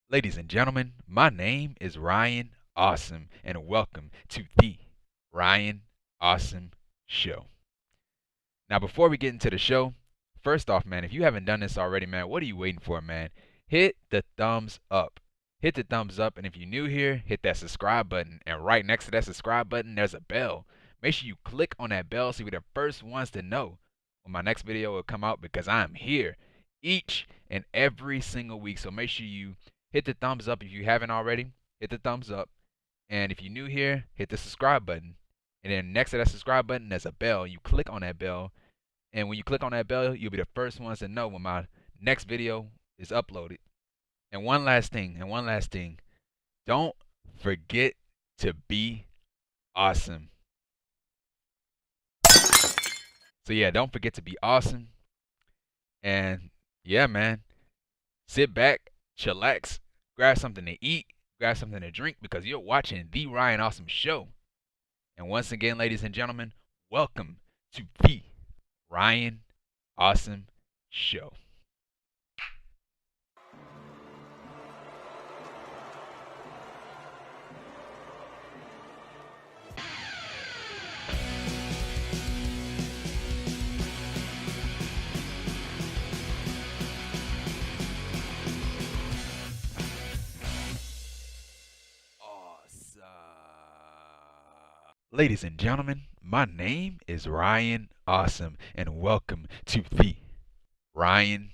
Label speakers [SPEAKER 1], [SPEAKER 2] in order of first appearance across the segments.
[SPEAKER 1] Ladies and gentlemen, my name is Ryan Awesome, and welcome to the Ryan Awesome Show. Now, before we get into the show, first off, man, if you haven't done this already, man, what are you waiting for, man? Hit the thumbs up. Hit the thumbs up, and if you're new here, hit that subscribe button. And right next to that subscribe button, there's a bell. Make sure you click on that bell so you're the first ones to know when my next video will come out because I'm here each and every single week. So make sure you hit the thumbs up if you haven't already. Hit the thumbs up. And if you're new here, hit the subscribe button. And then next to that subscribe button, there's a bell. You click on that bell. And when you click on that bell, you'll be the first ones to know when my next video is uploaded. And one last thing. Don't forget to be awesome. So yeah, don't forget to be awesome. And yeah, man, sit back, chillax, grab something to eat, grab something to drink because you're watching the Ryan Awesome Show. And once again, ladies and gentlemen, welcome to the Ryan Awesome Show. Awesome. Ladies and gentlemen, my name is Ryan Awesome, and welcome to the Ryan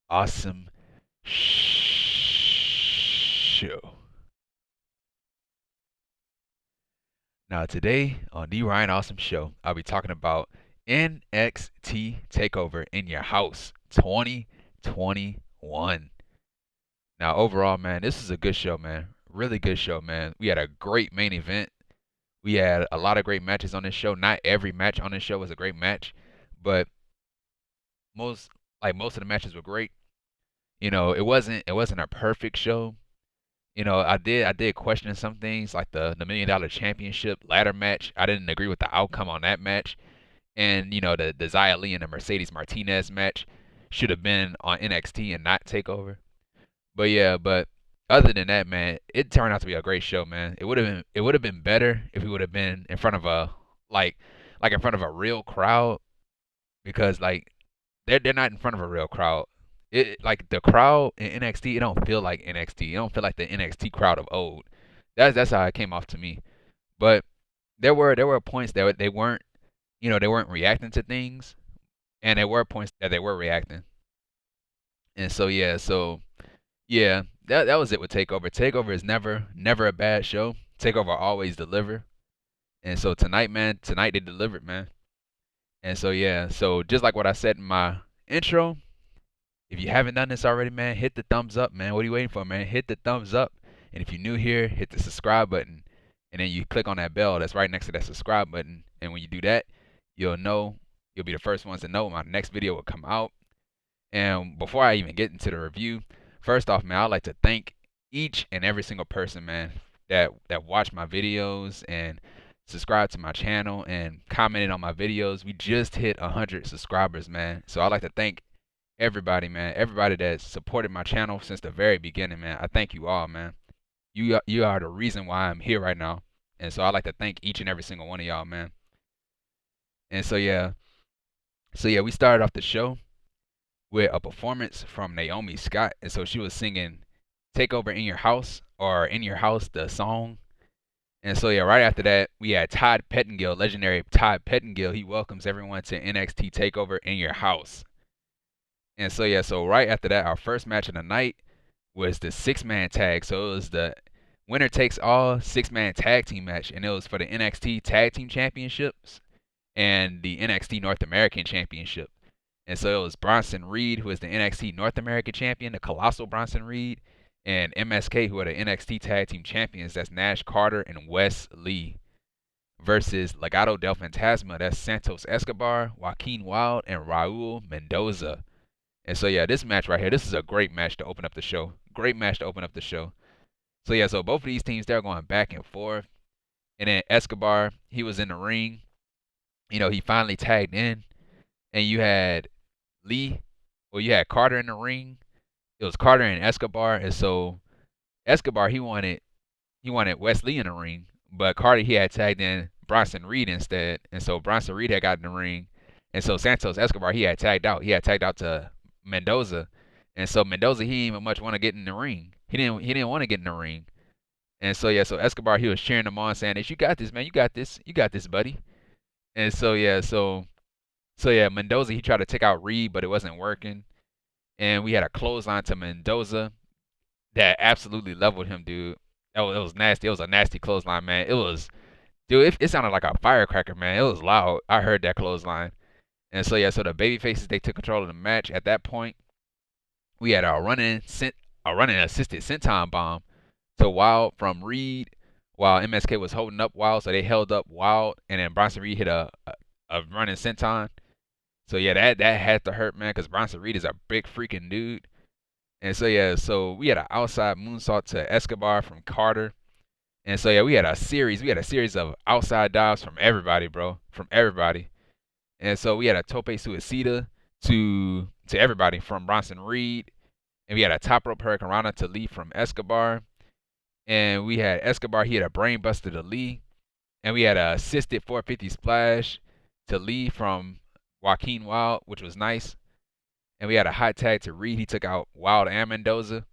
[SPEAKER 1] Awesome Show. Now, today on the Ryan Awesome Show, I'll be talking about NXT TakeOver in your house 2021. Now, overall, man, this is a good show, man. Really good show, man. We had a great main event. We had a lot of great matches on this show. Not every match on this show was a great match, but most most of the matches were great. It wasn't a perfect show. I did question some things like the $1 million championship ladder match. I didn't agree with the outcome on that match, and the Xia Li and the Mercedes Martinez match should have been on NXT and not Takeover. But yeah, but other than that, man, it turned out to be a great show, man. It would have been better if we would have been in front of a like in front of a real crowd because they're not in front of a real crowd. It like the crowd in NXT, it don't feel like NXT. It don't feel like the NXT crowd of old. That's how it came off to me. But there were points that they weren't they weren't reacting to things, and there were points that they were reacting. And so yeah, that was it with Takeover. Takeover is never a bad show. Takeover always deliver. And so tonight, man, tonight they delivered, man. And so yeah, so just like what I said in my intro, if you haven't done this already, man, hit the thumbs up, man. What are you waiting for, man? Hit the thumbs up. And if you're new here, hit the subscribe button. And then you click on that bell that's right next to that subscribe button. And when you do that, you'll be the first ones to know when my next video will come out. And before I even get into the review, first off, man, I'd like to thank each and every single person, man, that watched my videos and subscribed to my channel and commented on my videos. We just hit 100 subscribers, man. So I'd like to thank everybody, man. Everybody that supported my channel since the very beginning, man. I thank you all, man. You are the reason why I'm here right now. And so I'd like to thank each and every single one of y'all, man. And so yeah. So yeah, we started off the show with a performance from Naomi Scott. And so she was singing Takeover in Your House or In Your House, the song. And so yeah, right after that, we had Todd Pettengill, legendary Todd Pettengill. He welcomes everyone to NXT TakeOver in Your House. And so yeah, so right after that, our first match of the night was the 6-man tag. So it was the winner takes all 6-man tag team match, and it was for the NXT Tag Team Championships and the NXT North American Championship. And so it was Bronson Reed, who is the NXT North American Champion, the Colossal Bronson Reed, and MSK, who are the NXT Tag Team Champions. That's Nash Carter and Wes Lee. Versus Legado del Fantasma, that's Santos Escobar, Joaquin Wilde, and Raul Mendoza. And so yeah, this match right here, this is a great match to open up the show. Great match to open up the show. So yeah, so both of these teams, they're going back and forth. And then Escobar, he was in the ring. He finally tagged in. And you had you had Carter in the ring. It was Carter and Escobar. And so Escobar he wanted Wesley in the ring, but Carter he had tagged in Bronson Reed instead, and so Bronson Reed had got in the ring, and so Santos Escobar he had tagged out. He had tagged out to Mendoza, and so Mendoza he didn't even much want to get in the ring. He didn't want to get in the ring, and so yeah, so Escobar he was cheering him on, saying that you got this, man, you got this, buddy. And so yeah, so yeah, Mendoza he tried to take out Reed, but it wasn't working, and we had a clothesline to Mendoza that absolutely leveled him, dude. It was nasty. It was a nasty clothesline, man. It was, dude. It sounded like a firecracker, man. It was loud. I heard that clothesline, and so yeah, so the baby faces they took control of the match. At that point, we had a running assisted senton bomb to Wilde from Reed, while MSK was holding up Wilde, so they held up Wilde, and then Bronson Reed hit a running senton. So yeah, that had to hurt, man, because Bronson Reed is a big freaking dude. And so yeah, so we had an outside moonsault to Escobar from Carter. And so yeah, we had a series of outside dives from everybody, bro. From everybody. And so we had a tope suicida to everybody from Bronson Reed. And we had a top rope hurricanrana to Lee from Escobar. And we had Escobar, he had a brain buster to Lee. And we had a assisted 450 splash to Lee from Joaquin Wilde, which was nice. And we had a hot tag to Reed. He took out Wilde and Mendoza.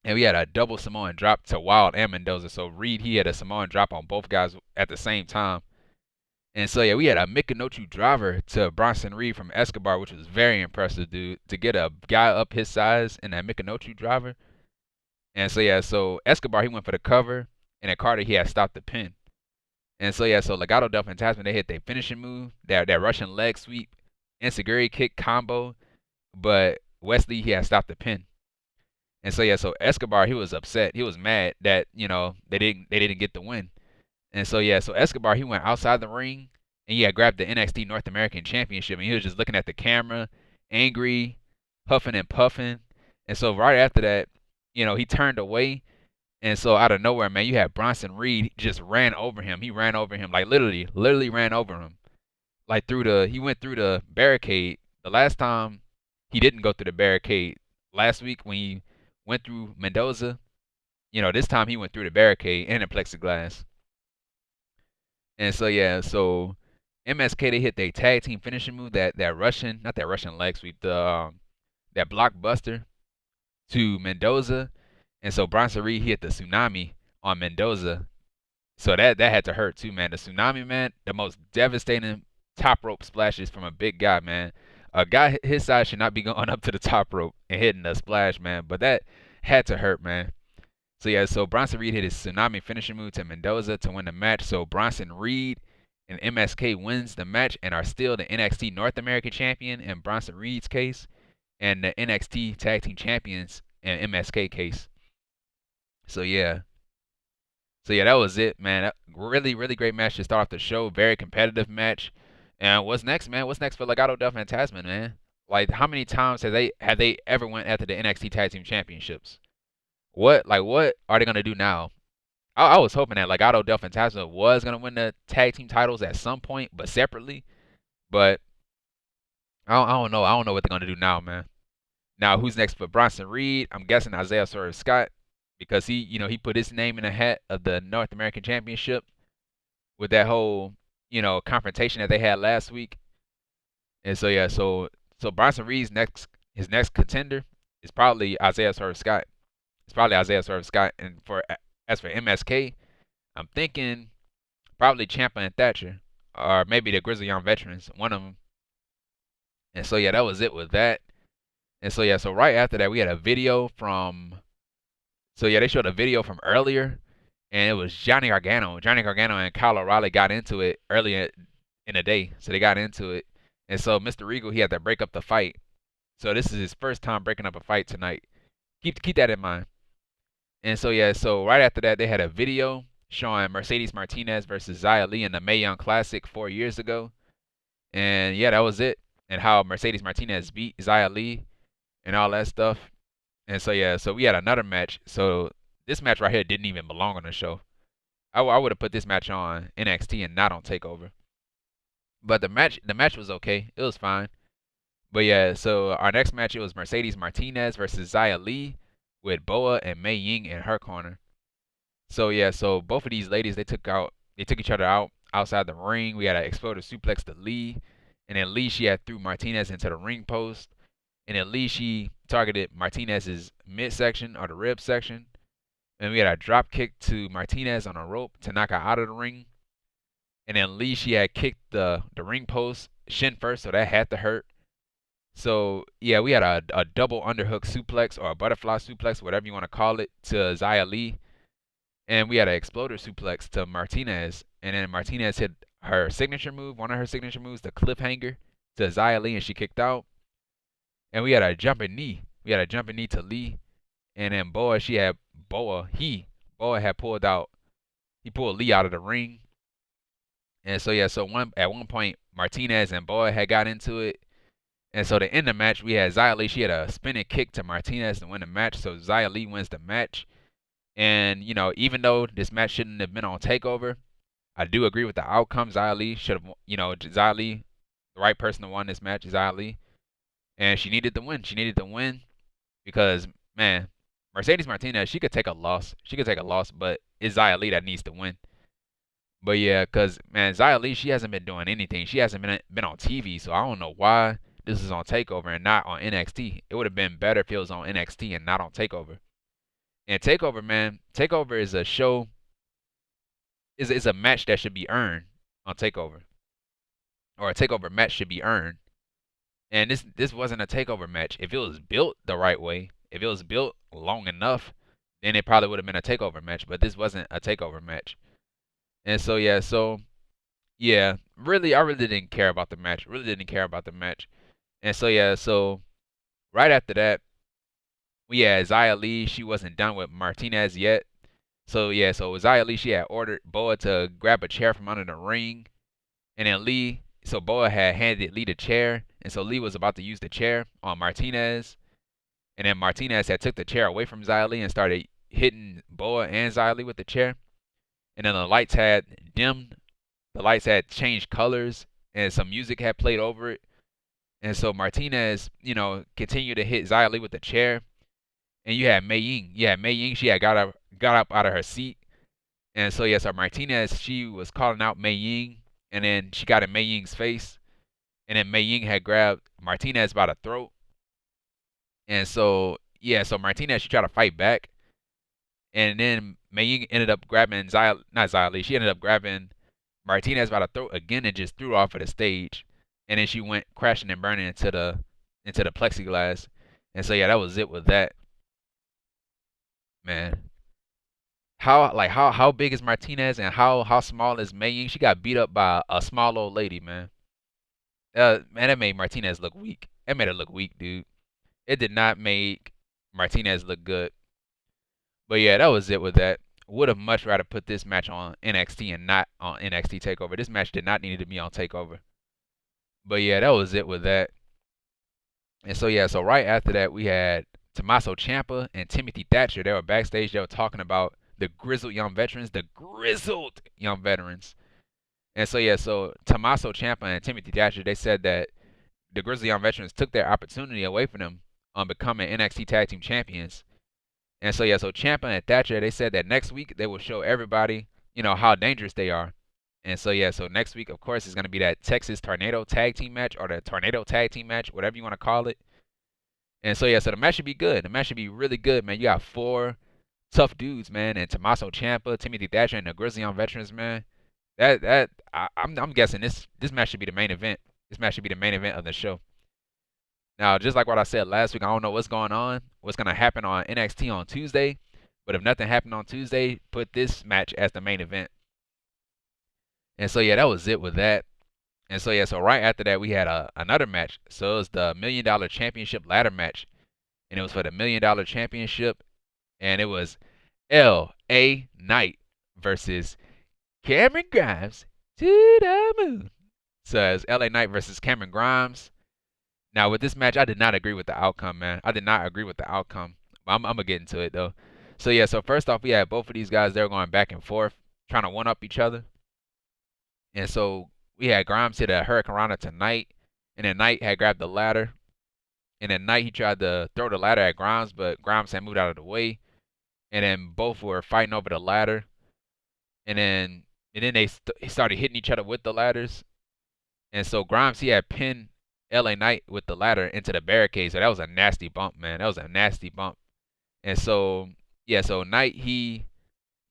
[SPEAKER 1] And we had a double Samoan drop to Wilde and Mendoza. So Reed, he had a Samoan drop on both guys at the same time. And so yeah, we had a Micanochu driver to Bronson Reed from Escobar, which was very impressive, dude. To get a guy up his size in that Micanochu driver. And so yeah, so Escobar he went for the cover, and then Carter he had stopped the pin. And so yeah, so Legado del Fantasma they hit their finishing move, that Russian leg sweep, Enzuigiri kick combo, but Wesley he had stopped the pin. And so yeah, so Escobar he was upset. He was mad that they didn't get the win. And so yeah, so Escobar he went outside the ring and he had grabbed the NXT North American Championship and he was just looking at the camera, angry, huffing and puffing. And so right after that, he turned away. And so out of nowhere, man, you had Bronson Reed just ran over him. He ran over him like literally ran over him. Like he went through the barricade. The last time he didn't go through the barricade. Last week when he went through Mendoza, this time he went through the barricade and the plexiglass. And so yeah, so MSK they hit their tag team finishing move, that Russian, not that Russian leg sweep, that blockbuster to Mendoza. And so Bronson Reed he hit the tsunami on Mendoza. So that had to hurt too, man. The tsunami, man, the most devastating top rope splashes from a big guy, man. A guy his size should not be going up to the top rope and hitting a splash, man. But that had to hurt, man. So yeah, so Bronson Reed hit his tsunami finishing move to Mendoza to win the match. So Bronson Reed and MSK wins the match and are still the NXT North American champion in Bronson Reed's case, and the NXT Tag Team Champions in MSK case. So yeah. So yeah, that was it, man. Really, really great match to start off the show. Very competitive match. And what's next, man? What's next for Legado del Fantasma, man? Like, how many times have they ever went after the NXT Tag Team Championships? What are they gonna do now? I was hoping that Legado del Fantasma was gonna win the tag team titles at some point, but separately. But I don't know. I don't know what they're gonna do now, man. Now, who's next for Bronson Reed? I'm guessing Isaiah Swerve Scott, because he put his name in the hat of the North American Championship with that whole confrontation that they had last week. And so yeah, so Bronson Reed's his next contender is probably Isaiah Swerve Scott. It's probably Isaiah Swerve Scott. And as for MSK, I'm thinking probably Ciampa and Thatcher, or maybe the Grizzly Young Veterans, one of them. And so yeah, that was it with that. And so yeah, so right after that we had a video from. So yeah, they showed a video from earlier, and it was Johnny Gargano. Johnny Gargano and Kyle O'Reilly got into it earlier in the day, so they got into it. And so Mr. Regal he had to break up the fight. So this is his first time breaking up a fight tonight. Keep that in mind. And so yeah, so right after that they had a video showing Mercedes Martinez versus Xia Li in the Mae Young Classic 4 years ago. And yeah, that was it. And how Mercedes Martinez beat Xia Li and all that stuff. And so yeah, so we had another match. So this match right here didn't even belong on the show. I would have put this match on NXT and not on TakeOver. But the match was okay. It was fine. But yeah, so our next match it was Mercedes Martinez versus Xia Li. with Boa and Mei Ying in her corner. So yeah, so both of these ladies they took each other out outside the ring. We had an exploder suplex to Li, and then Li she had threw Martinez into the ring post, and then Li she targeted Martinez's midsection or the rib section, and we had a drop kick to Martinez on a rope to knock her out of the ring, and then Li she had kicked the ring post shin first, so that had to hurt. So yeah, we had a double underhook suplex or a butterfly suplex, whatever you want to call it, to Xia Li. And we had an exploder suplex to Martinez. And then Martinez hit her signature move, one of her signature moves, the cliffhanger to Xia Li, and she kicked out. And we had a jumping knee. We had a jumping knee to Li. And then Boa had pulled Li out of the ring. And so yeah, so at one point Martinez and Boa had got into it. And so to end the match, we had Xia Li. She had a spinning kick to Martinez to win the match. So Xia Li wins the match. And, you know, even though this match shouldn't have been on TakeOver, I do agree with the outcome. Xia Li should have, Xia Li, the right person to win this match, Xia Li. And she needed the win. She needed the win because, man, Mercedes Martinez, she could take a loss. She could take a loss, but it's Xia Li that needs to win. But yeah, because, man, Xia Li, she hasn't been doing anything. She hasn't been on TV, so I don't know why this is on TakeOver and not on NXT. It would have been better if it was on NXT and not on TakeOver. And TakeOver, man, TakeOver is a show, is a match that should be earned on TakeOver. Or a TakeOver match should be earned. And this wasn't a TakeOver match. If it was built the right way, if it was built long enough, then it probably would have been a TakeOver match. But this wasn't a TakeOver match. And so yeah, really, I really didn't care about the match. Really didn't care about the match. And so yeah, so right after that, we had Xia Li. She wasn't done with Martinez yet. So yeah, so Xia Li, she had ordered Boa to grab a chair from under the ring. And then Boa had handed Li the chair. And so Li was about to use the chair on Martinez. And then Martinez had took the chair away from Xia Li and started hitting Boa and Xia Li with the chair. And then the lights had dimmed. The lights had changed colors. And some music had played over it. And so Martinez, continued to hit Xia Li with the chair. And you had Mei Ying. Yeah, Mei Ying, she had got up out of her seat. And so, yeah, so Martinez, she was calling out Mei Ying. And then she got in Mei Ying's face. And then Mei Ying had grabbed Martinez by the throat. And so, yeah, so Martinez, she tried to fight back. And then Mei Ying ended up grabbing not Xia Li, she ended up grabbing Martinez by the throat again and just threw her off of the stage. And then she went crashing and burning into the plexiglass. And so, yeah, that was it with that. Man, how big is Martinez and how small is Mei Ying? She got beat up by a small old lady, man. Man, that made Martinez look weak. It made her look weak, dude. It did not make Martinez look good. But yeah, that was it with that. Would have much rather put this match on NXT and not on NXT TakeOver. This match did not need to be on TakeOver. But yeah, that was it with that. And so yeah, so right after that we had Tommaso Ciampa and Timothy Thatcher. They were backstage. They were talking about the grizzled young veterans. And so yeah, so Tommaso Ciampa and Timothy Thatcher, they said that the grizzled young veterans took their opportunity away from them on becoming NXT Tag Team Champions. And so yeah, so Ciampa and Thatcher, they said that next week they will show everybody, how dangerous they are. And so yeah, so next week, of course, is going to be that Texas Tornado Tag Team match or the Tornado Tag Team match, whatever you want to call it. And so yeah, so the match should be good. The match should be really good, man. You got 4 tough dudes, man, and Tommaso Ciampa, Timothy Thatcher, and the Grizzly Young Veterans, man. I'm guessing this match should be the main event. This match should be the main event of the show. Now, just like what I said last week, I don't know what's going to happen on NXT on Tuesday. But if nothing happened on Tuesday, put this match as the main event. And so yeah, that was it with that. And so yeah, so right after that we had another match. So it was the $1 Million Championship ladder match, and it was for the $1 Million Championship, and it was L.A. Knight versus Cameron Grimes to the moon. So it's L.A. Knight versus Cameron Grimes. Now with this match, I did not agree with the outcome, man. I did not agree with the outcome. But I'm gonna get into it though. So yeah, so first off, we had both of these guys. They were going back and forth, trying to one up each other. And so we had Grimes hit a Hurricane Rana to Knight, and then Knight had grabbed the ladder. And then Knight, he tried to throw the ladder at Grimes, but Grimes had moved out of the way. And then both were fighting over the ladder. And then they started hitting each other with the ladders. And so Grimes, he had pinned LA Knight with the ladder into the barricade. So that was a nasty bump, man. That was a nasty bump. And so, yeah, so Knight,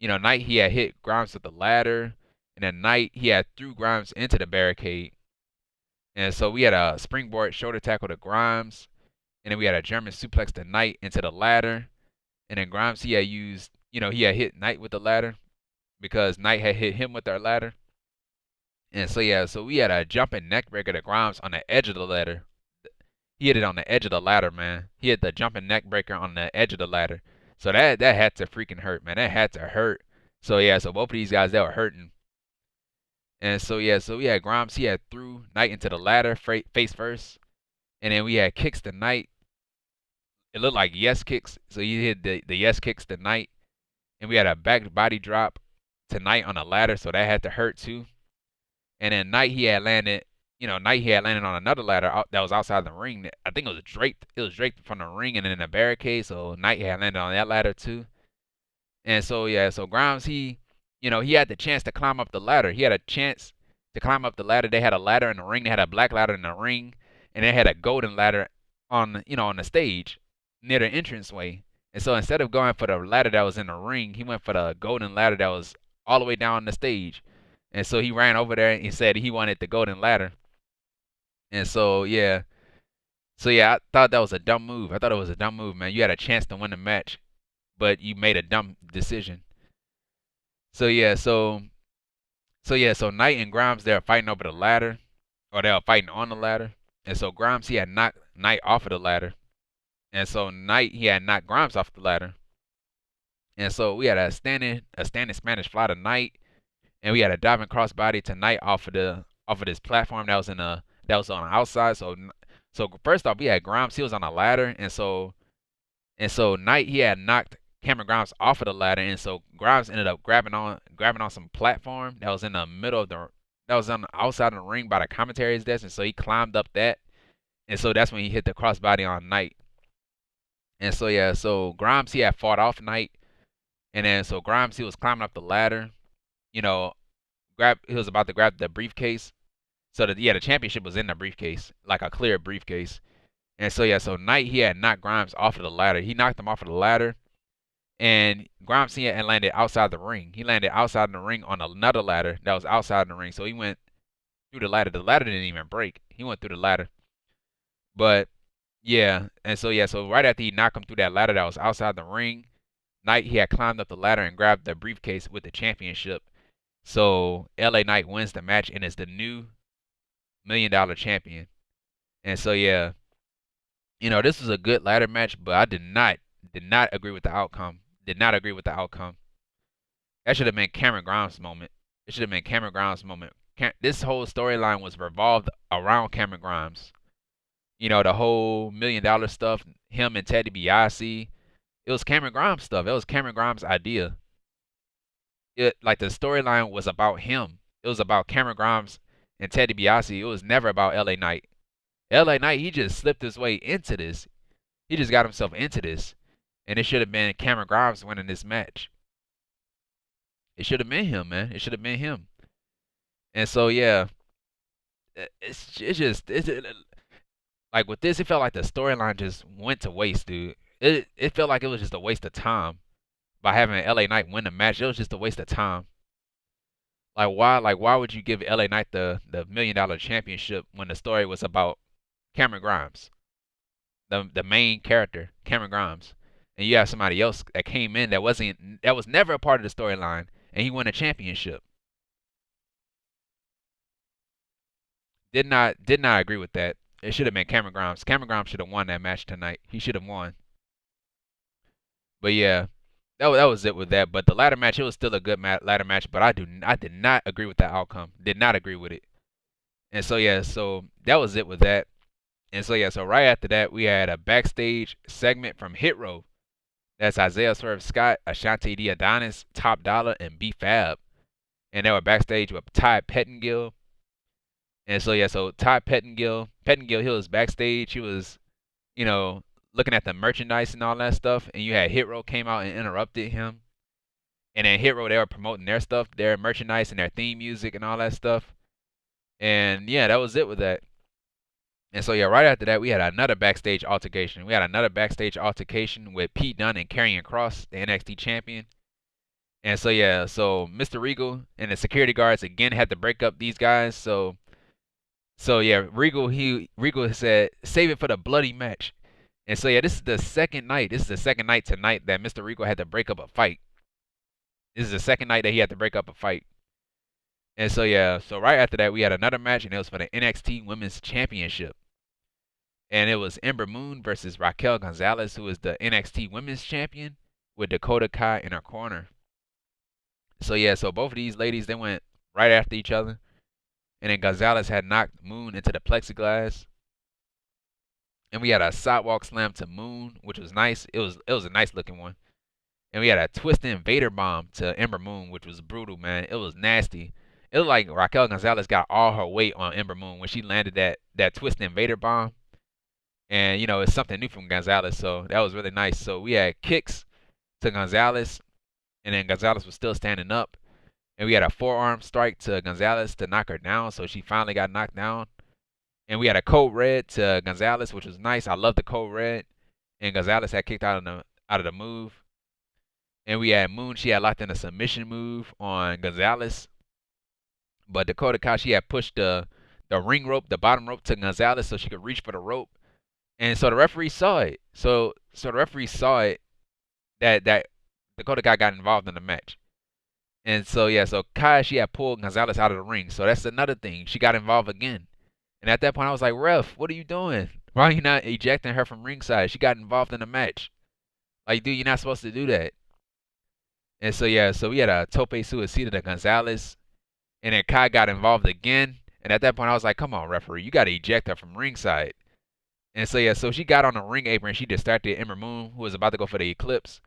[SPEAKER 1] Knight, he had hit Grimes with the ladder. And then Knight, he had threw Grimes into the barricade. And so we had a springboard shoulder tackle to Grimes. And then we had a German suplex to Knight into the ladder. And then Grimes, he had used, he had hit Knight with the ladder because Knight had hit him with their ladder. And so, yeah, so we had a jumping neckbreaker to Grimes on the edge of the ladder. He hit it on the edge of the ladder, man. He hit the jumping neckbreaker on the edge of the ladder. So that had to freaking hurt, man. That had to hurt. So, yeah, so both of these guys, they were hurting. And so, yeah, so we had Grimes, he had threw Knight into the ladder face first. And then we had kicks to Knight. It looked like yes kicks. So he hit the yes kicks to Knight. And we had a back body drop to Knight on the ladder. So that had to hurt too. And then Knight, he had landed on another ladder that was outside the ring. I think it was draped. It was draped from the ring and then the barricade. So Knight had landed on that ladder too. And so, yeah, so Grimes, he had the chance to climb up the ladder. He had a chance to climb up the ladder. They had a ladder in the ring. They had a black ladder in the ring. And they had a golden ladder on the stage near the entranceway. And so instead of going for the ladder that was in the ring, he went for the golden ladder that was all the way down the stage. And so he ran over there and he said he wanted the golden ladder. And so, yeah. So, yeah, I thought that was a dumb move. I thought it was a dumb move, man. You had a chance to win the match, but you made a dumb decision. So, yeah, so Knight and Grimes, they're fighting over the ladder, or they were fighting on the ladder. And so Grimes, he had knocked Knight off of the ladder. And so Knight, he had knocked Grimes off the ladder. And so we had a standing Spanish fly to Knight. And we had a diving crossbody to Knight off of this platform that was on the outside. So first off, we had Grimes, he was on a ladder, and so Knight, he had knocked Cameron Grimes off of the ladder, and so Grimes ended up grabbing on some platform that was in the middle of that was on the outside of the ring by the commentary's desk, and so he climbed up that, and so that's when he hit the crossbody on Knight. And so, yeah, so Grimes, he had fought off Knight, and then so Grimes, he was climbing up the ladder. He was about to grab the briefcase. So the championship was in the briefcase, like a clear briefcase. And so, yeah, so Knight, he had knocked Grimes off of the ladder. He knocked him off of the ladder. And Grimes, he had landed outside the ring. He landed outside the ring on another ladder that was outside the ring. So he went through the ladder. The ladder didn't even break. He went through the ladder. But, yeah. And so, yeah, so right after he knocked him through that ladder that was outside the ring, Knight, he had climbed up the ladder and grabbed the briefcase with the championship. So LA Knight wins the match and is the new $1 million champion. And so, yeah, this was a good ladder match, but I did not agree with the outcome. Did not agree with the outcome. That should have been Cameron Grimes' moment. It should have been Cameron Grimes' moment. This whole storyline was revolved around Cameron Grimes. The whole $1 million stuff, him and Ted DiBiase, it was Cameron Grimes stuff. It was Cameron Grimes' idea. Like the storyline was about him. It was about Cameron Grimes and Ted DiBiase. It was never about LA Knight. LA Knight, he just slipped his way into this. He just got himself into this. And it should have been Cameron Grimes winning this match. It should have been him, man. It should have been him. And so, yeah, it's like with this, it felt like the storyline just went to waste, dude. It felt like it was just a waste of time by having LA Knight win the match. It was just a waste of time. Like why would you give LA Knight the $1 million championship when the story was about Cameron Grimes, the main character, Cameron Grimes, and you have somebody else that came in that was never a part of the storyline, and he won a championship. Did not agree with that. It should have been Cameron Grimes. Cameron Grimes should have won that match tonight. He should have won. But yeah, that was it with that. But the ladder match, it was still a good ladder match. But I did not agree with the outcome. Did not agree with it. And so, yeah, so that was it with that. And so, yeah, so right after that, we had a backstage segment from Hit Row. That's Isaiah Swerve Scott, Ashanti D. Adonis, Top Dollar, and B-Fab. And they were backstage with Ty Pettengill. And so, yeah, so Ty Pettengill, he was backstage. He was, you know, looking at the merchandise and all that stuff, and you had Hit Row came out and interrupted him, and then Hit Row, they were promoting their stuff, their merchandise and their theme music and all that stuff, and yeah, that was it with that. And so yeah, right after that, we had another backstage altercation. We had another backstage altercation with Pete Dunne and Karrion Kross, the NXT champion. And so yeah, so Mr. Regal and the security guards again had to break up these guys. So yeah, Regal said save it for the bloody match. And so yeah, this is the second night. This is the second night tonight that Mr. Regal had to break up a fight. This is the second night that he had to break up a fight. And so yeah, so right after that we had another match, and it was for the NXT Women's Championship. And it was Ember Moon versus Raquel Gonzalez, who is the NXT Women's Champion, with Dakota Kai in her corner. So yeah, so both of these ladies, they went right after each other. And then Gonzalez had knocked Moon into the plexiglass. And we had a sidewalk slam to Moon, which was nice. It was a nice looking one. And we had a twist invader bomb to Ember Moon, which was brutal, man. It was nasty. It looked like Raquel Gonzalez got all her weight on Ember Moon when she landed that twist invader bomb. And, you know, it's something new from Gonzalez, so that was really nice. So we had kicks to Gonzalez, and then Gonzalez was still standing up. And we had a forearm strike to Gonzalez to knock her down, so she finally got knocked down. And we had a code red to Gonzalez, which was nice. I love the code red. And Gonzalez had kicked out of the move. And we had Moon, she had locked in a submission move on Gonzalez. But Dakota Kai, she had pushed the ring rope, the bottom rope to Gonzalez so she could reach for the rope. And so the referee saw it. So the referee saw it that Dakota Kai got involved in the match. And so yeah, so Kai, she had pulled Gonzalez out of the ring. So that's another thing. She got involved again. And at that point I was like, ref, what are you doing? Why are you not ejecting her from ringside? She got involved in the match. Like, dude, you're not supposed to do that. And so yeah, so we had a tope suicida to Gonzalez. And then Kai got involved again. And at that point I was like, come on, referee, you gotta eject her from ringside. And so yeah, so she got on the ring apron. She distracted Ember Moon, who was about to go for the Eclipse.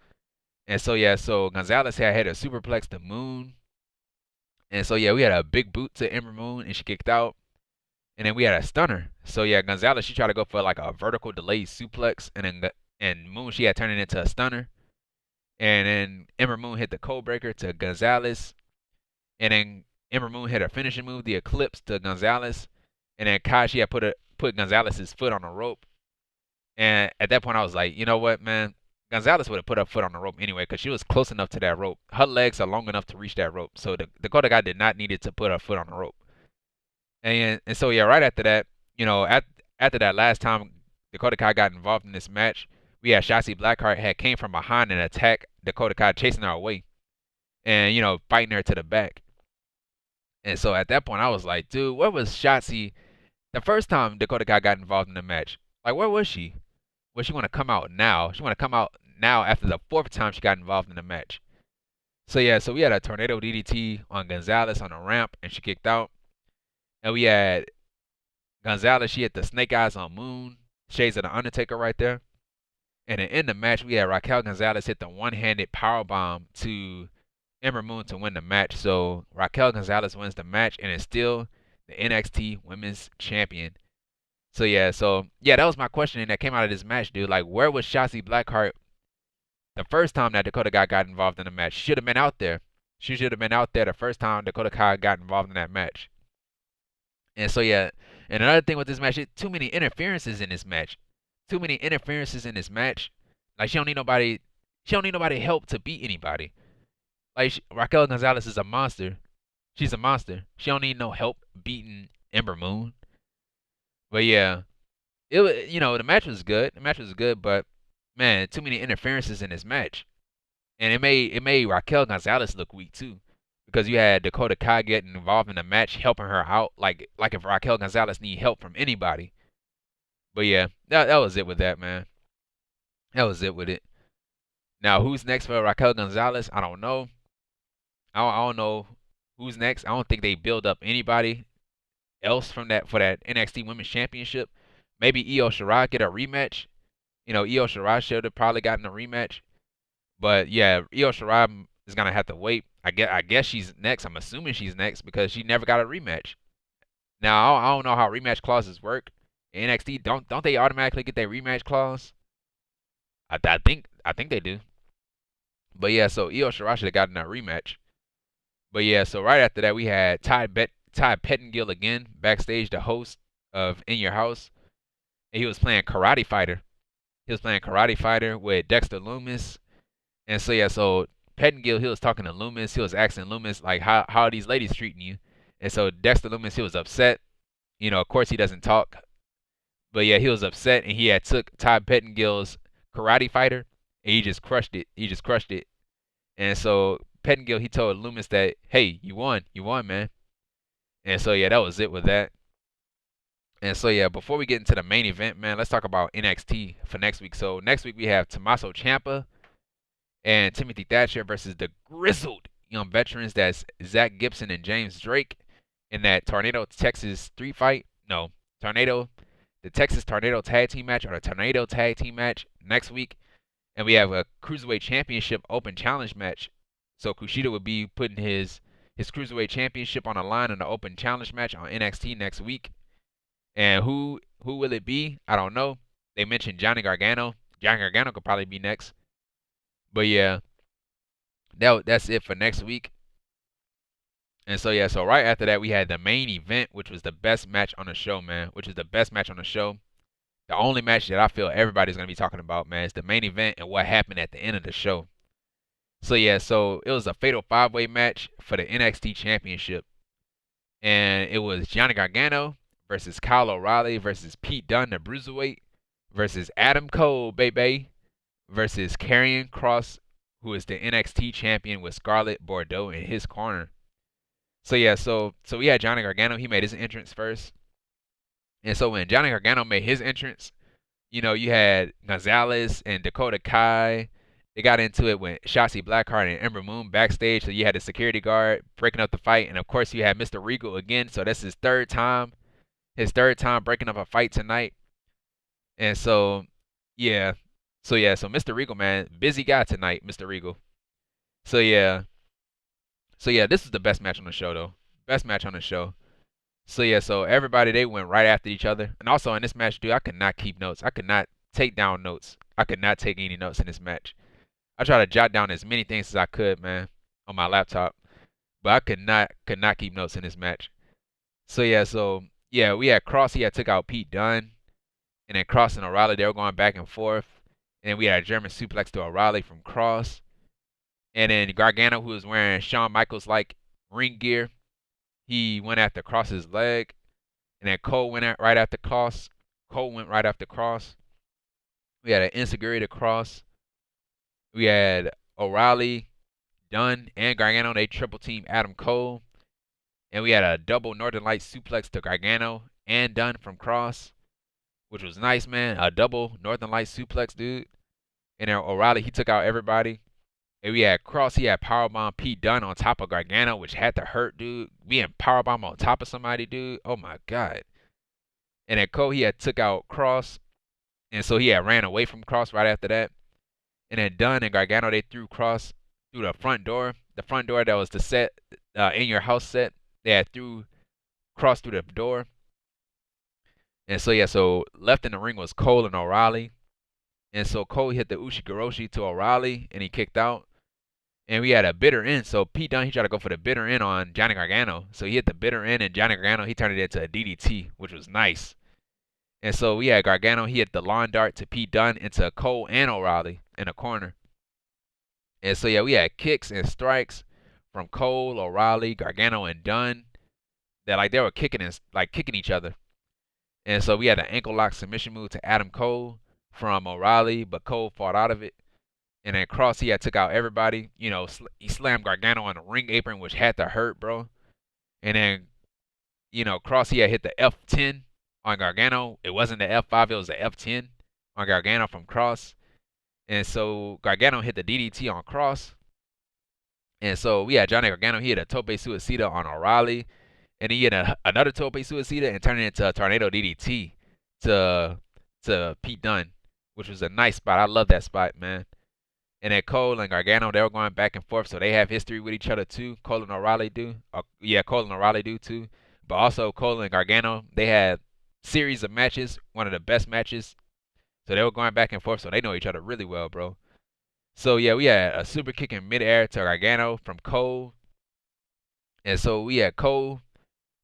[SPEAKER 1] And so yeah, so Gonzalez had a superplex to Moon. And so yeah, we had a big boot to Ember Moon, and she kicked out. And then we had a stunner. So yeah, Gonzalez, she tried to go for like a vertical delayed suplex, and Moon, she had turned it into a stunner. And then Ember Moon hit the code breaker to Gonzalez. And then Ember Moon hit her finishing move, the Eclipse, to Gonzalez. And then Kai, she had put Gonzalez's foot on the rope. And at that point I was like, you know what, man? Gonzalez would have put her foot on the rope anyway because she was close enough to that rope. Her legs are long enough to reach that rope. So the Dakota Kai did not need it to put her foot on the rope. And so yeah, right after that, you know, after that last time Dakota Kai got involved in this match, we had Shotzi Blackheart had came from behind and attacked Dakota Kai, chasing her away, and you know, fighting her to the back. And so at that point I was like, dude, where was Shotzi the first time Dakota Kai got involved in the match? Like, where was she? Well, she want to come out now. She want to come out now after the fourth time she got involved in the match. So yeah, so we had a tornado DDT on Gonzalez on the ramp, and she kicked out. And we had Gonzalez, she hit the snake eyes on Moon, shades of the Undertaker right there. And then in the match, we had Raquel Gonzalez hit the one-handed powerbomb to Ember Moon to win the match. So Raquel Gonzalez wins the match and is still the NXT Women's Champion. So yeah, that was my question that came out of this match, dude. Like, where was Shotzi Blackheart the first time that Dakota Kai got involved in the match? She should have been out there. She should have been out there the first time Dakota Kai got involved in that match. And so yeah, and another thing with this match, too many interferences in this match. Too many interferences in this match. Like, she don't need nobody. She don't need nobody help to beat anybody. Like, Raquel Gonzalez is a monster. She's a monster. She don't need no help beating Ember Moon. But yeah, the match was good. The match was good, but man, too many interferences in this match, and it made Raquel Gonzalez look weak too, because you had Dakota Kai getting involved in the match, helping her out, like if Raquel Gonzalez need help from anybody. But yeah, that was it with that, man. That was it with it. Now, who's next for Raquel Gonzalez? I don't know. I don't know who's next. I don't think they build up anybody else for that NXT Women's Championship. Maybe Io Shirai get a rematch. You know, Io Shirai should have probably gotten a rematch. But yeah, Io Shirai is gonna have to wait. I guess she's next. I'm assuming she's next because she never got a rematch. Now I don't know how rematch clauses work NXT, don't they automatically get their rematch clause? I think they do. But yeah, so Io Shirai got in that rematch. But yeah, so right after that we had Ty Pettengill again backstage, the host of In Your House, and he was playing Karate Fighter. He was playing Karate Fighter with Dexter Lumis, and so yeah, so Pettengill, he was talking to Lumis. He was asking Lumis like, how are these ladies treating you? And so Dexter Lumis, he was upset. You know, of course he doesn't talk, but yeah, he was upset, and he had took Todd Pettengill's Karate Fighter, and he just crushed it. He just crushed it. And so Pettengill, he told Lumis that, hey, you won, man. And so yeah, that was it with that. And so yeah, before we get into the main event, man, let's talk about NXT for next week. So next week we have Tommaso Ciampa and Timothy Thatcher versus the grizzled young veterans. That's Zach Gibson and James Drake in that Tornado Texas street fight. No, the Texas Tornado tag team match, or the Tornado tag team match next week. And we have a Cruiserweight Championship open challenge match. So Kushida would be putting his Cruiserweight Championship on the line in the open challenge match on NXT next week. And who will it be? I don't know. They mentioned Johnny Gargano. Johnny Gargano could probably be next. But yeah, that's it for next week. And so yeah, so right after that we had the main event, which was the best match on the show, man. Which is the best match on the show. The only match that I feel everybody's gonna be talking about, man, is the main event and what happened at the end of the show. So yeah, so it was a fatal 5-way match for the NXT Championship, and it was Johnny Gargano versus Kyle O'Reilly versus Pete Dunne, the Bruiserweight, versus Adam Cole, baby, versus Karrion Kross, who is the NXT champion, with Scarlett Bordeaux in his corner. So yeah, so we had Johnny Gargano. He made his entrance first, and so when Johnny Gargano made his entrance, you know, you had Gonzalez and Dakota Kai. They got into it with Shotzi Blackheart and Ember Moon backstage. So you had the security guard breaking up the fight, and of course you had Mr. Regal again. So that's his third time breaking up a fight tonight. And so yeah, so Mr. Regal, man, busy guy tonight, Mr. Regal. So yeah, this is the best match on the show though. Best match on the show. So yeah, so everybody, they went right after each other. And also in this match, dude, I could not keep notes. I could not take down notes. I could not take any notes in this match. I tried to jot down as many things as I could, man, on my laptop, but I could not keep notes in this match. So yeah, we had Kross. He had took out Pete Dunne, and then Kross and O'Reilly, they were going back and forth. And then we had a German suplex to O'Reilly from Kross. And then Gargano, who was wearing Shawn Michaels like ring gear, he went after Kross's leg. And then Cole went right after Kross. We had an Insecurity to Kross. We had O'Reilly, Dunne, and Gargano. They triple team Adam Cole. And we had a double Northern Lights suplex to Gargano and Dunne from Kross, which was nice, man. A double Northern Lights suplex, dude. And then O'Reilly, he took out everybody. And we had Kross, he had powerbomb Pete Dunne on top of Gargano, which had to hurt, dude. Being powerbomb on top of somebody, dude. Oh my God. And then Cole, he had took out Kross. And so he had ran away from Kross right after that. And then Dunne and Gargano, they threw Kross through the front door. The front door that was the set, In Your House set. They had threw Kross through the door. And so yeah, so left in the ring was Cole and O'Reilly. And so Cole hit the Ushigoroshi to O'Reilly, and he kicked out. And we had a bitter end. So Pete Dunne, he tried to go for the bitter end on Johnny Gargano. So he hit the bitter end, and Johnny Gargano, he turned it into a DDT, which was nice. And so we had Gargano, he hit the lawn dart to Pete Dunne into Cole and O'Reilly in the corner. And so yeah, we had kicks and strikes from Cole, O'Reilly, Gargano, and Dunne. That like they were kicking each other. And so we had an ankle lock submission move to Adam Cole from O'Reilly, but Cole fought out of it. And then Kross, he had took out everybody. You know, he slammed Gargano on the ring apron, which had to hurt, bro. And then, you know, Kross, he had hit the F10 on Gargano. It wasn't the F5, it was the F10 on Gargano from Kross. And so Gargano hit the DDT on Kross. And so we had Johnny Gargano, he hit a Tope Suicida on O'Reilly. And he hit another Tope Suicida and turned it into a Tornado DDT to Pete Dunne, which was a nice spot. I love that spot, man. And then Cole and Gargano, they were going back and forth, so they have history with each other too. Cole and O'Reilly do. Cole and O'Reilly do too. But also Cole and Gargano, they had series of matches, one of the best matches. So they were going back and forth, so they know each other really well, bro. So yeah, we had a super kick in midair to Gargano from Cole. And so we had Cole.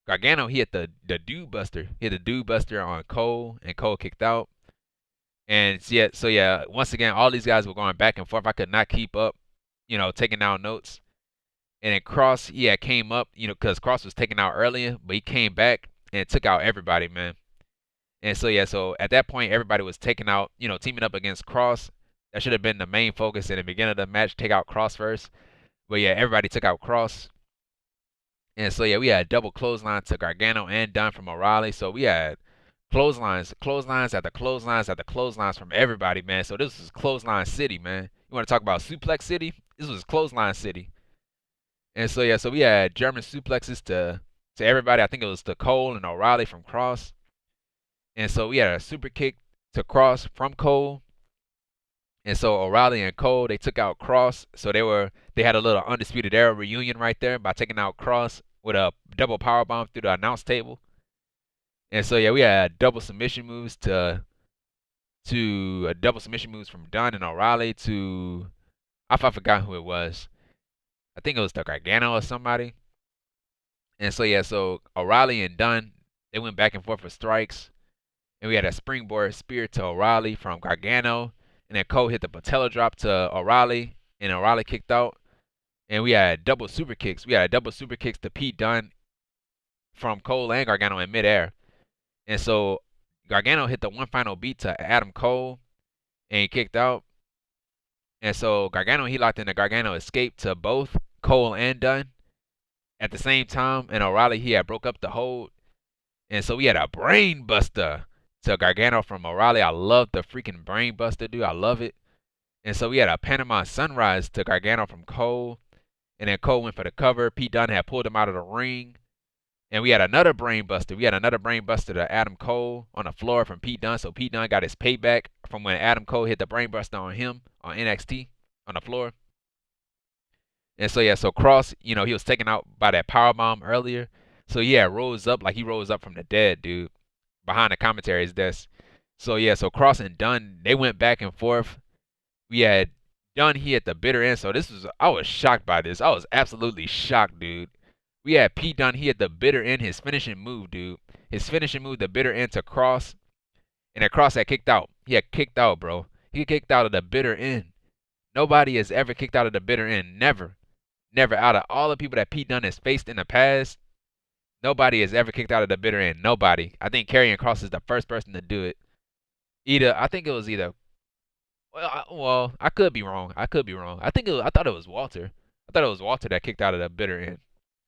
[SPEAKER 1] Gargano, he hit the dude buster. He hit the dude buster on Cole, and Cole kicked out. And so yeah, once again, all these guys were going back and forth. I could not keep up, taking down notes. And then Kross, he had came up, because Kross was taken out earlier, but he came back and took out everybody, man. And so yeah, so at that point, everybody was taking out, teaming up against Kross. That should have been the main focus in the beginning of the match. Take out Kross first. But yeah, everybody took out Kross. And so yeah, we had double clothesline to Gargano and Dunne from O'Reilly. So we had clotheslines after clotheslines after clotheslines from everybody, man. So this was clothesline city, man. You want to talk about suplex city? This was clothesline city. And so yeah, so we had German suplexes to everybody. I think it was to Cole and O'Reilly from Kross. And so we had a super kick to Kross from Cole. And so O'Reilly and Cole, they took out Kross. So they had a little Undisputed Era reunion right there by taking out Kross with a double powerbomb through the announce table. And so yeah, we had double submission moves to double submission moves from Dunne and O'Reilly to I forgot who it was. I think it was the Gargano or somebody. And so yeah, so O'Reilly and Dunne, they went back and forth for strikes. And we had a springboard spear to O'Reilly from Gargano. And then Cole hit the patella drop to O'Reilly, and O'Reilly kicked out. And we had double super kicks. We had double super kicks to Pete Dunne from Cole and Gargano in midair. And so Gargano hit the one final beat to Adam Cole, and he kicked out. And so Gargano, he locked in the Gargano escape to both Cole and Dunne at the same time. And O'Reilly, he had broke up the hold. And so we had a brain buster to Gargano from O'Reilly. I love the freaking brain buster, dude. I love it. And so we had a Panama Sunrise to Gargano from Cole. And then Cole went for the cover. Pete Dunne had pulled him out of the ring. And we had another brain buster. We had another brain buster to Adam Cole on the floor from Pete Dunne. So Pete Dunne got his payback from when Adam Cole hit the brain buster on him on NXT on the floor. And so yeah, so Kross, he was taken out by that powerbomb earlier. So yeah, rose up like he rose up from the dead, dude, behind the commentary's desk. So yeah, so Kross and Dunne, they went back and forth. We had Dunne, he at the bitter end. So I was shocked by this. I was absolutely shocked, dude. We had Pete Dunne, he at the bitter end, his finishing move, dude. His finishing move, the bitter end to Kross. And that Kross had kicked out. He had kicked out, bro. He kicked out of the bitter end. Nobody has ever kicked out of the bitter end. Never. Never. Out of all the people that Pete Dunne has faced in the past, nobody has ever kicked out of the bitter end. Nobody. I think Karrion Kross is the first person to do it. I think it was either. Well, I could be wrong. I thought it was Walter. I thought it was Walter that kicked out of the bitter end.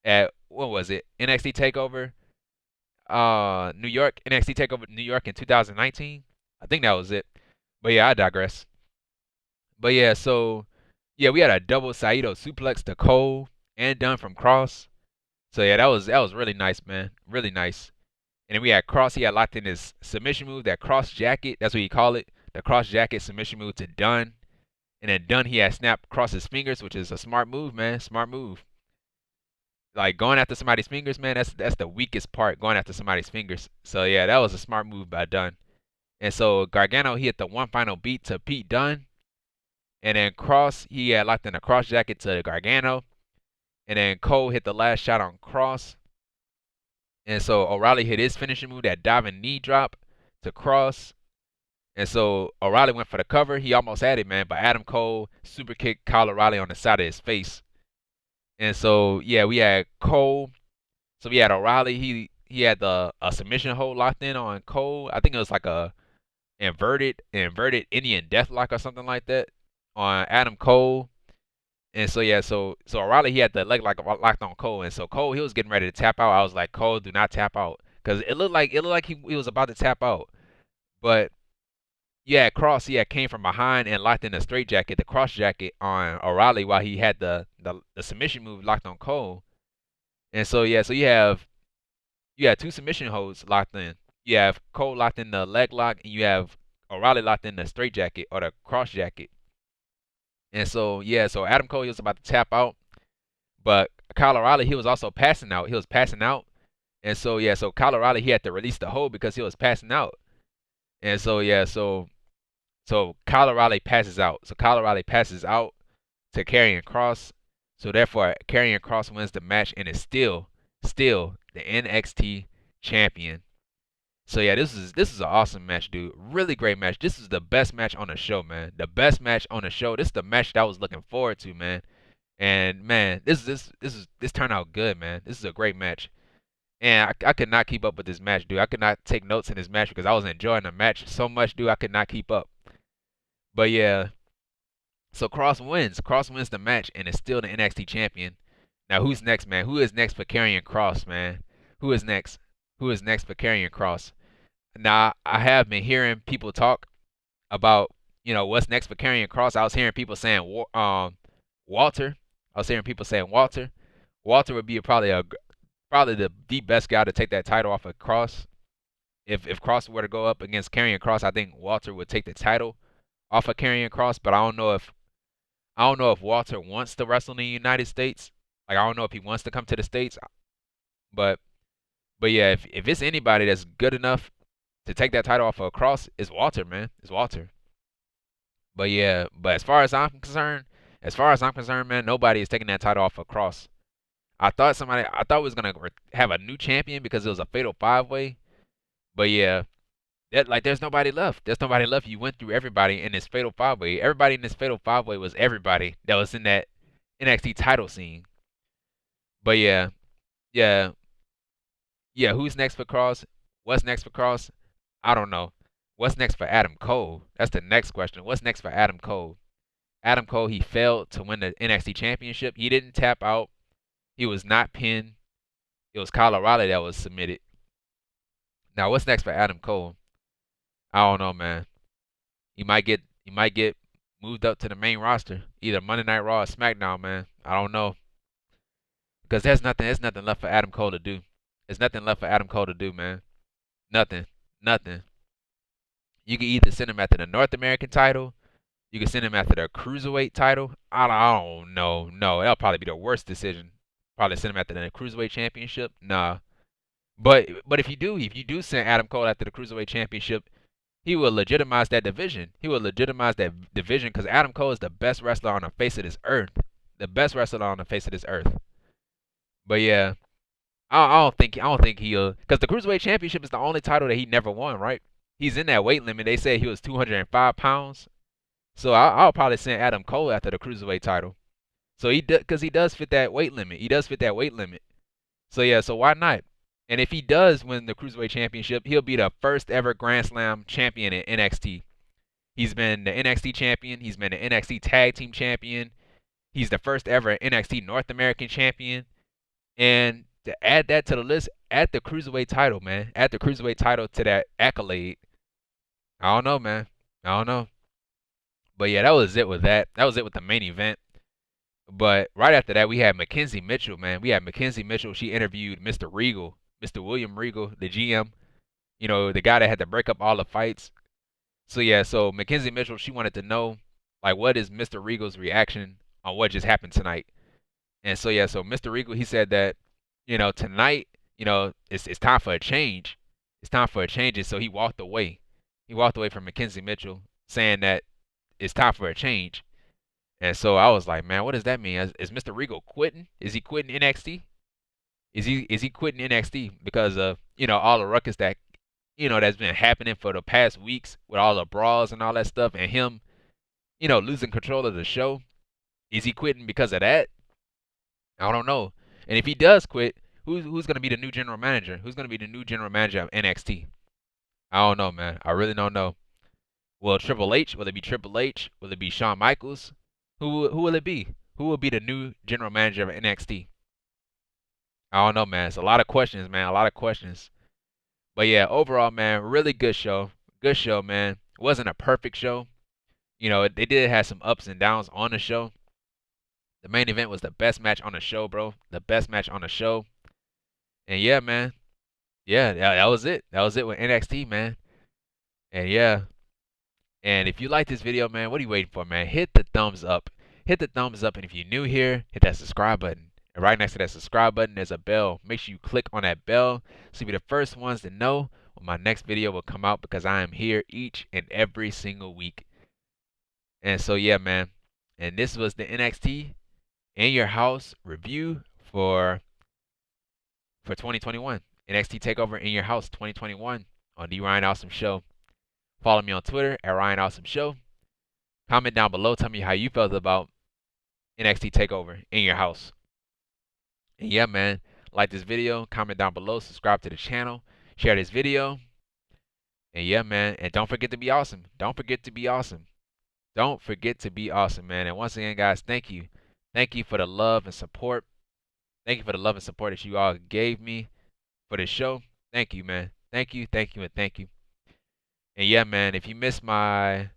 [SPEAKER 1] At what was it? NXT Takeover, New York. NXT Takeover New York in 2019. I think that was it. But yeah, I digress. But yeah, so yeah, we had a double Saito suplex to Cole and Dunne from Kross. So yeah, that was really nice, man. Really nice. And then we had Kross. He had locked in his submission move, that cross jacket. That's what you call it. The cross jacket submission move to Dunne. And then Dunne, he had snapped Kross's fingers, which is a smart move, man. Smart move. Like going after somebody's fingers, man, that's the weakest part, going after somebody's fingers. So yeah, that was a smart move by Dunne. And so Gargano, he hit the one final beat to Pete Dunne. And then Kross, he had locked in a cross jacket to Gargano. And then Cole hit the last shot on Kross. And so O'Reilly hit his finishing move, that diving knee drop to Kross. And so O'Reilly went for the cover. He almost had it, man. But Adam Cole super kicked Kyle O'Reilly on the side of his face. And so yeah, we had Cole. So we had O'Reilly. He had a submission hold locked in on Cole. I think it was like a inverted Indian deathlock or something like that on Adam Cole. And so yeah, so O'Reilly, he had the leg locked on Cole, and so Cole, he was getting ready to tap out. I was like, Cole, do not tap out, because it looked like he was about to tap out. But yeah, Kross, he had came from behind and locked in the straight jacket, the cross jacket on O'Reilly, while he had the submission move locked on Cole. And so yeah, so you have two submission holds locked in. You have Cole locked in the leg lock, and you have O'Reilly locked in the straight jacket or the cross jacket. And so yeah, so Adam Cole, he was about to tap out, but Kyle O'Reilly, he was also passing out. He was passing out, And so yeah, so Kyle O'Reilly, he had to release the hold because he was passing out. And so yeah, so Kyle O'Reilly passes out. So Kyle O'Reilly passes out to Karrion Kross. So therefore, Karrion Kross wins the match and is still the NXT champion. So yeah, this is an awesome match, dude. Really great match. This is the best match on the show, man. The best match on the show. This is the match that I was looking forward to, man. And man, this turned out good, man. This is a great match. And I could not keep up with this match, dude. I could not take notes in this match because I was enjoying the match so much, dude. I could not keep up. But yeah, so Kross wins. Kross wins the match and is still the NXT champion. Now who's next, man? Who is next for Karrion Kross, man? Who is next? Who is next for Karrion Kross? Now I have been hearing people talk about what's next for Karrion Kross. I was hearing people saying Walter. I was hearing people saying Walter. Walter would be probably the best guy to take that title off of Kross. If Kross were to go up against Karrion Kross, I think Walter would take the title off of Karrion Kross. But I don't know if Walter wants to wrestle in the United States. Like I don't know if he wants to come to the States. But yeah, if it's anybody that's good enough to take that title off of Kross, it's Walter, man. It's Walter. But yeah, but as far as I'm concerned, man, nobody is taking that title off of Kross. I thought it was gonna have a new champion because it was a fatal 5-way. But yeah, there's nobody left. There's nobody left. You went through everybody in this fatal 5-way. Everybody in this fatal 5-way was everybody that was in that NXT title scene. But yeah, yeah, yeah. Who's next for Kross? What's next for Kross? I don't know. What's next for Adam Cole? That's the next question. What's next for Adam Cole? Adam Cole, he failed to win the NXT championship. He didn't tap out. He was not pinned. It was Kyle O'Reilly that was submitted. Now, what's next for Adam Cole? I don't know, man. He might get moved up to the main roster, either Monday Night Raw or SmackDown, man. I don't know, because there's nothing left for Adam Cole to do. There's nothing left for Adam Cole to do, man. Nothing, nothing. You can either send him after the North American title, you can send him after the Cruiserweight title. I don't know. No, that'll probably be the worst decision. Probably send him after the Cruiserweight Championship. Nah. But if you do send Adam Cole after the Cruiserweight Championship, he will legitimize that division. He will legitimize that division because Adam Cole is the best wrestler on the face of this earth. The best wrestler on the face of this earth. But yeah, I don't think he'll, because the Cruiserweight Championship is the only title that he never won, right? He's in that weight limit. They said he was 205 pounds. So I'll probably send Adam Cole after the Cruiserweight title. So because he does fit that weight limit. He does fit that weight limit. So yeah, so why not? And if he does win the Cruiserweight Championship, he'll be the first ever Grand Slam champion in NXT. He's been the NXT champion. He's been the NXT Tag Team champion. He's the first ever NXT North American champion. And to add that to the list, add the Cruiserweight title, man. Add the Cruiserweight title to that accolade. I don't know, man. I don't know. But yeah, that was it with that. That was it with the main event. But right after that, we had Mckenzie Mitchell, man. We had Mckenzie Mitchell. She interviewed Mr. Regal, Mr. William Regal, the GM. The guy that had to break up all the fights. So yeah, so Mckenzie Mitchell, she wanted to know, like, what is Mr. Regal's reaction on what just happened tonight. And so yeah, so Mr. Regal, he said that, tonight, it's time for a change. It's time for a change. And so he walked away. He walked away from Mckenzie Mitchell, saying that it's time for a change. And so I was like, man, what does that mean? Is Mr. Regal quitting? Is he quitting NXT? Is he quitting NXT because of all the ruckus that's been happening for the past weeks with all the brawls and all that stuff, and him losing control of the show? Is he quitting because of that? I don't know. And if he does quit, who's gonna be the new general manager? Who's gonna be the new general manager of NXT? I don't know, man. I really don't know. Will Triple H? Will it be Triple H? Will it be Shawn Michaels? Who will it be? Who will be the new general manager of NXT? I don't know, man. It's a lot of questions, man. A lot of questions. But yeah, overall, man, really good show. Good show, man. It wasn't a perfect show. They did have some ups and downs on the show. The main event was the best match on the show, bro. The best match on the show. And yeah, man. Yeah, that was it. That was it with NXT, man. And yeah. And if you like this video, man, what are you waiting for, man? Hit the thumbs up. Hit the thumbs up. And if you're new here, hit that subscribe button. I And right next to that subscribe button, there's a bell. Make sure you click on that bell so you'll be the first ones to know when my next video will come out, because I am here each and every single week. And so, yeah, man. And this was the NXT In Your House review for 2021. NXT TakeOver In Your House 2021 on the Ryan Awesome Show. Follow me on Twitter at Ryan Awesome Show. Comment down below. Tell me how you felt about NXT TakeOver In Your House. And yeah, man, like this video, comment down below, subscribe to the channel, share this video. And yeah, man, and don't forget to be awesome. Don't forget to be awesome. Don't forget to be awesome, man. And once again, guys, thank you. Thank you for the love and support. Thank you for the love and support that you all gave me for this show. Thank you, man. Thank you, thank you, and thank you. And yeah, man, if you missed the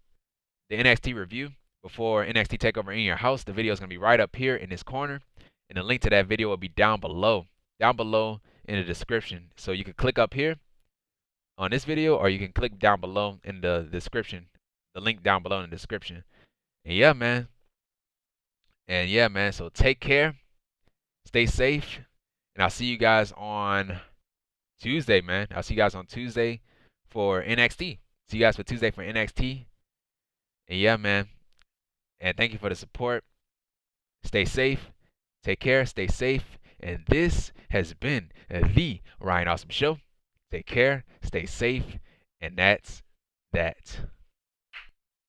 [SPEAKER 1] NXT review before NXT TakeOver In Your House, the video is going to be right up here in this corner. And the link to that video will be down below in the description. So you can click up here on this video, or you can click down below in the description, the link down below in the description. And yeah, man. So take care, stay safe, and I'll see you guys on Tuesday, man. I'll see you guys on Tuesday for NXT. See you guys for Tuesday for NXT. And yeah, man. And thank you for the support. Stay safe. Take care. Stay safe. And this has been the Ryan Awesome Show. Take care. Stay safe. And that's that.